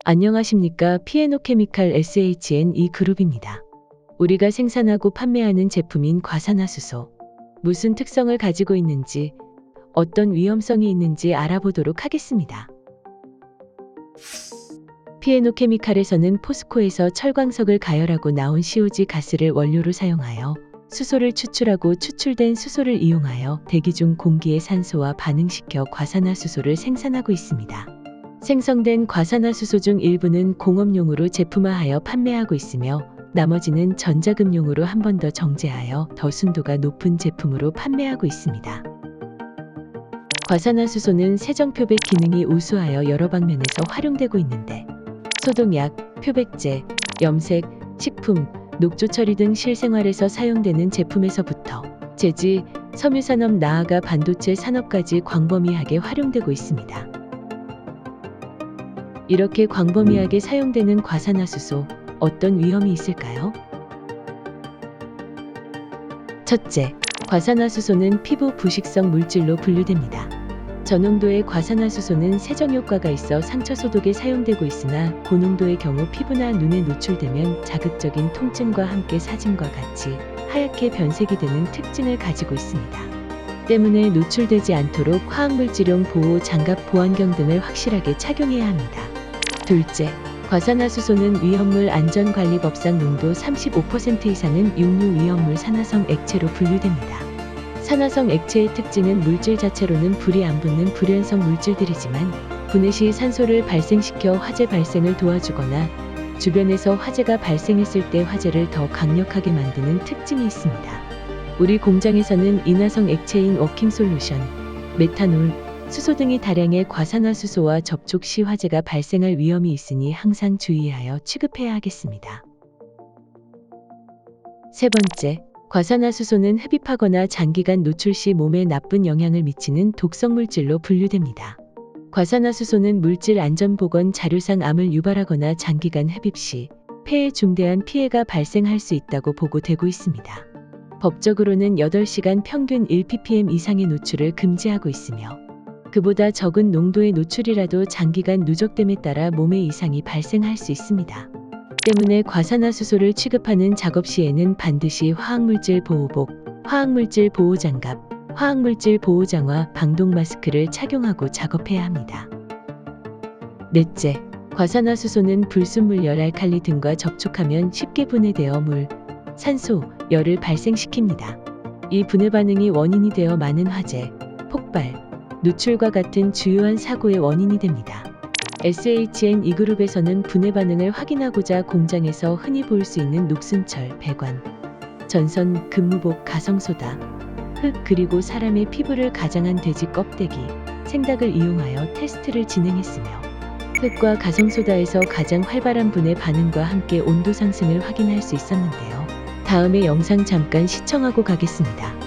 안녕하십니까. 피에노케미칼 SHNE 그룹입니다. 우리가 생산하고 판매하는 제품인 과산화수소. 무슨 특성을 가지고 있는지, 어떤 위험성이 있는지 알아보도록 하겠습니다. 피에노케미칼에서는 포스코에서 철광석을 가열하고 나온 COG 가스를 원료로 사용하여 수소를 추출하고 추출된 수소를 이용하여 대기 중 공기의 산소와 반응시켜 과산화수소를 생산하고 있습니다. 생성된 과산화수소 중 일부는 공업용으로 제품화하여 판매하고 있으며 나머지는 전자금용으로 한 번 더 정제하여 더 순도가 높은 제품으로 판매하고 있습니다. 과산화수소는 세정표백 기능이 우수하여 여러 방면에서 활용되고 있는데 소독약, 표백제, 염색, 식품, 녹조 처리 등 실생활에서 사용되는 제품에서부터 제지, 섬유산업 나아가 반도체 산업까지 광범위하게 활용되고 있습니다. 이렇게 광범위하게 사용되는 과산화수소, 어떤 위험이 있을까요? 첫째, 과산화수소는 피부 부식성 물질로 분류됩니다. 저농도의 과산화수소는 세정 효과가 있어 상처 소독에 사용되고 있으나 고농도의 경우 피부나 눈에 노출되면 자극적인 통증과 함께 사진과 같이 하얗게 변색이 되는 특징을 가지고 있습니다. 때문에 노출되지 않도록 화학물질용 보호 장갑 보안경 등을 확실하게 착용해야 합니다. 둘째, 과산화수소는 위험물 안전관리법상 농도 35% 이상은 육류 위험물 산화성 액체로 분류됩니다. 산화성 액체의 특징은 물질 자체로는 불이 안 붙는 불연성 물질들이지만 분해 시 산소를 발생시켜 화재 발생을 도와주거나 주변에서 화재가 발생했을 때 화재를 더 강력하게 만드는 특징이 있습니다. 우리 공장에서는 인화성 액체인 워킹솔루션, 메탄올, 수소 등이 다량의 과산화수소와 접촉 시 화재가 발생할 위험이 있으니 항상 주의하여 취급해야 하겠습니다. 세 번째, 과산화수소는 흡입하거나 장기간 노출 시 몸에 나쁜 영향을 미치는 독성물질로 분류됩니다. 과산화수소는 물질 안전보건 자료상 암을 유발하거나 장기간 흡입 시 폐에 중대한 피해가 발생할 수 있다고 보고되고 있습니다. 법적으로는 8시간 평균 1ppm 이상의 노출을 금지하고 있으며 그보다 적은 농도의 노출이라도 장기간 누적됨에 따라 몸에 이상이 발생할 수 있습니다. 때문에 과산화수소를 취급하는 작업 시에는 반드시 화학물질 보호복, 화학물질 보호장갑, 화학물질 보호장화, 방독 마스크를 착용하고 작업해야 합니다. 넷째, 과산화수소는 불순물 열알칼리 등과 접촉하면 쉽게 분해되어 물, 산소, 열을 발생시킵니다. 이 분해 반응이 원인이 되어 많은 화재, 폭발, 누출과 같은 주요한 사고의 원인이 됩니다. SHNE 그룹에서는 분해 반응을 확인하고자 공장에서 흔히 볼 수 있는 녹슨철, 배관, 전선, 근무복, 가성소다, 흙 그리고 사람의 피부를 가장한 돼지 껍데기, 생닭을 이용하여 테스트를 진행했으며 흙과 가성소다에서 가장 활발한 분해 반응과 함께 온도 상승을 확인할 수 있었는데요. 다음의 영상 잠깐 시청하고 가겠습니다.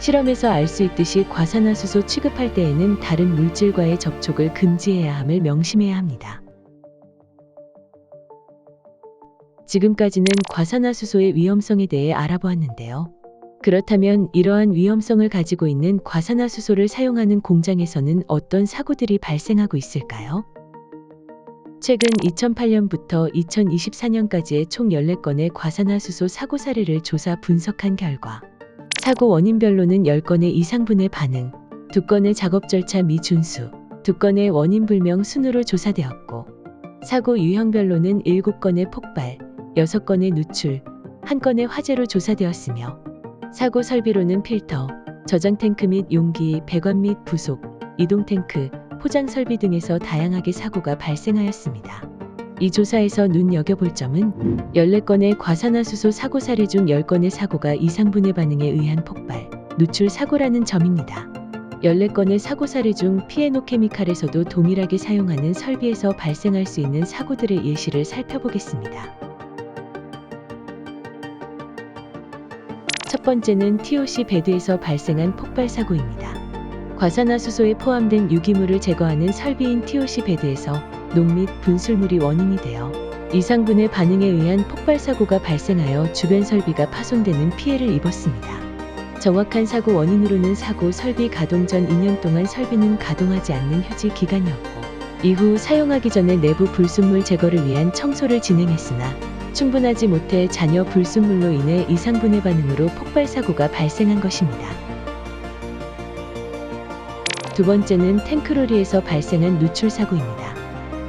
실험에서 알 수 있듯이 과산화수소 취급할 때에는 다른 물질과의 접촉을 금지해야 함을 명심해야 합니다. 지금까지는 과산화수소의 위험성에 대해 알아보았는데요. 그렇다면 이러한 위험성을 가지고 있는 과산화수소를 사용하는 공장에서는 어떤 사고들이 발생하고 있을까요? 최근 2008년부터 2024년까지의 총 14건의 과산화수소 사고 사례를 조사 분석한 결과 사고 원인별로는 10건의 이상분해 반응, 2건의 작업 절차 미준수, 2건의 원인 불명 순으로 조사되었고 사고 유형별로는 7건의 폭발, 6건의 누출, 1건의 화재로 조사되었으며 사고 설비로는 필터, 저장 탱크 및 용기, 배관 및 부속, 이동 탱크, 포장 설비 등에서 다양하게 사고가 발생하였습니다. 이 조사에서 눈여겨볼 점은 14건의 과산화수소 사고 사례 중 10건의 사고가 이상분해 반응에 의한 폭발, 누출 사고라는 점입니다. 14건의 사고 사례 중 피에노케미칼에서도 동일하게 사용하는 설비에서 발생할 수 있는 사고들의 예시를 살펴보겠습니다. 첫 번째는 TOC 배드에서 발생한 폭발 사고입니다. 과산화수소에 포함된 유기물을 제거하는 설비인 TOC 배드에서 녹 및 분술물이 원인이 되어 이상분해 반응에 의한 폭발 사고가 발생하여 주변 설비가 파손되는 피해를 입었습니다. 정확한 사고 원인으로는 사고 설비 가동 전 2년 동안 설비는 가동하지 않는 휴지 기간이었고, 이후 사용하기 전에 내부 불순물 제거를 위한 청소를 진행했으나 충분하지 못해 잔여 불순물로 인해 이상분해 반응으로 폭발 사고가 발생한 것입니다. 두 번째는 탱크로리에서 발생한 누출 사고입니다.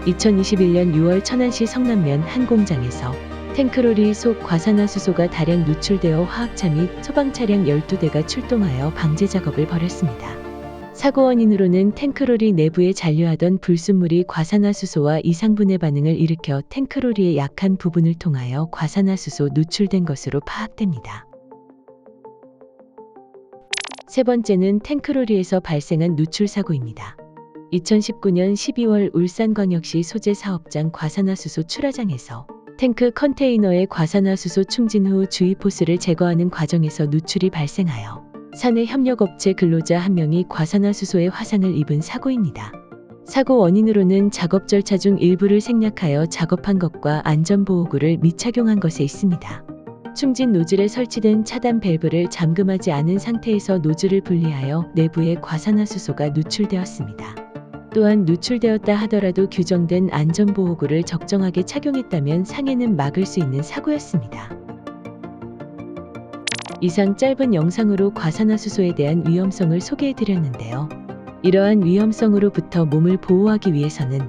2021년 6월 천안시 성남면 한 공장에서 탱크로리 속 과산화수소가 다량 누출되어 화학차 및 소방차량 12대가 출동하여 방제 작업을 벌였습니다. 사고 원인으로는 탱크로리 내부에 잔류하던 불순물이 과산화수소와 이상분해 반응을 일으켜 탱크로리의 약한 부분을 통하여 과산화수소 누출된 것으로 파악됩니다. 세 번째는 탱크로리에서 발생한 누출 사고입니다. 2019년 12월 울산광역시 소재 사업장 과산화수소 출하장에서 탱크 컨테이너에 과산화수소 충진 후 주입호스를 제거하는 과정에서 누출이 발생하여 사내 협력업체 근로자 1명이 과산화수소에 화상을 입은 사고입니다. 사고 원인으로는 작업 절차 중 일부를 생략하여 작업한 것과 안전보호구를 미착용한 것에 있습니다. 충진 노즐에 설치된 차단 밸브를 잠금하지 않은 상태에서 노즐을 분리하여 내부에 과산화수소가 누출되었습니다. 또한 누출되었다 하더라도 규정된 안전보호구를 적정하게 착용했다면 상해는 막을 수 있는 사고였습니다. 이상 짧은 영상으로 과산화수소에 대한 위험성을 소개해드렸는데요. 이러한 위험성으로부터 몸을 보호하기 위해서는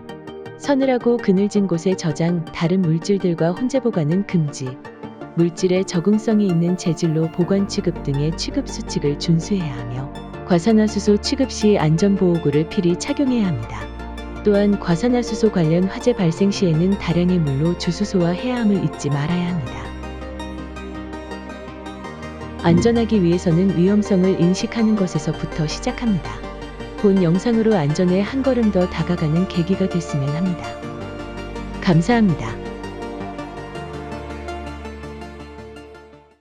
서늘하고 그늘진 곳에 저장, 다른 물질들과 혼재 보관은 금지, 물질에 적응성이 있는 재질로 보관 취급 등의 취급 수칙을 준수해야 하며 과산화수소 취급 시 안전보호구를 필히 착용해야 합니다. 또한 과산화수소 관련 화재 발생 시에는 다량의 물로 주수소와 해야함을 잊지 말아야 합니다. 안전하기 위해서는 위험성을 인식하는 것에서부터 시작합니다. 본 영상으로 안전에 한 걸음 더 다가가는 계기가 됐으면 합니다. 감사합니다.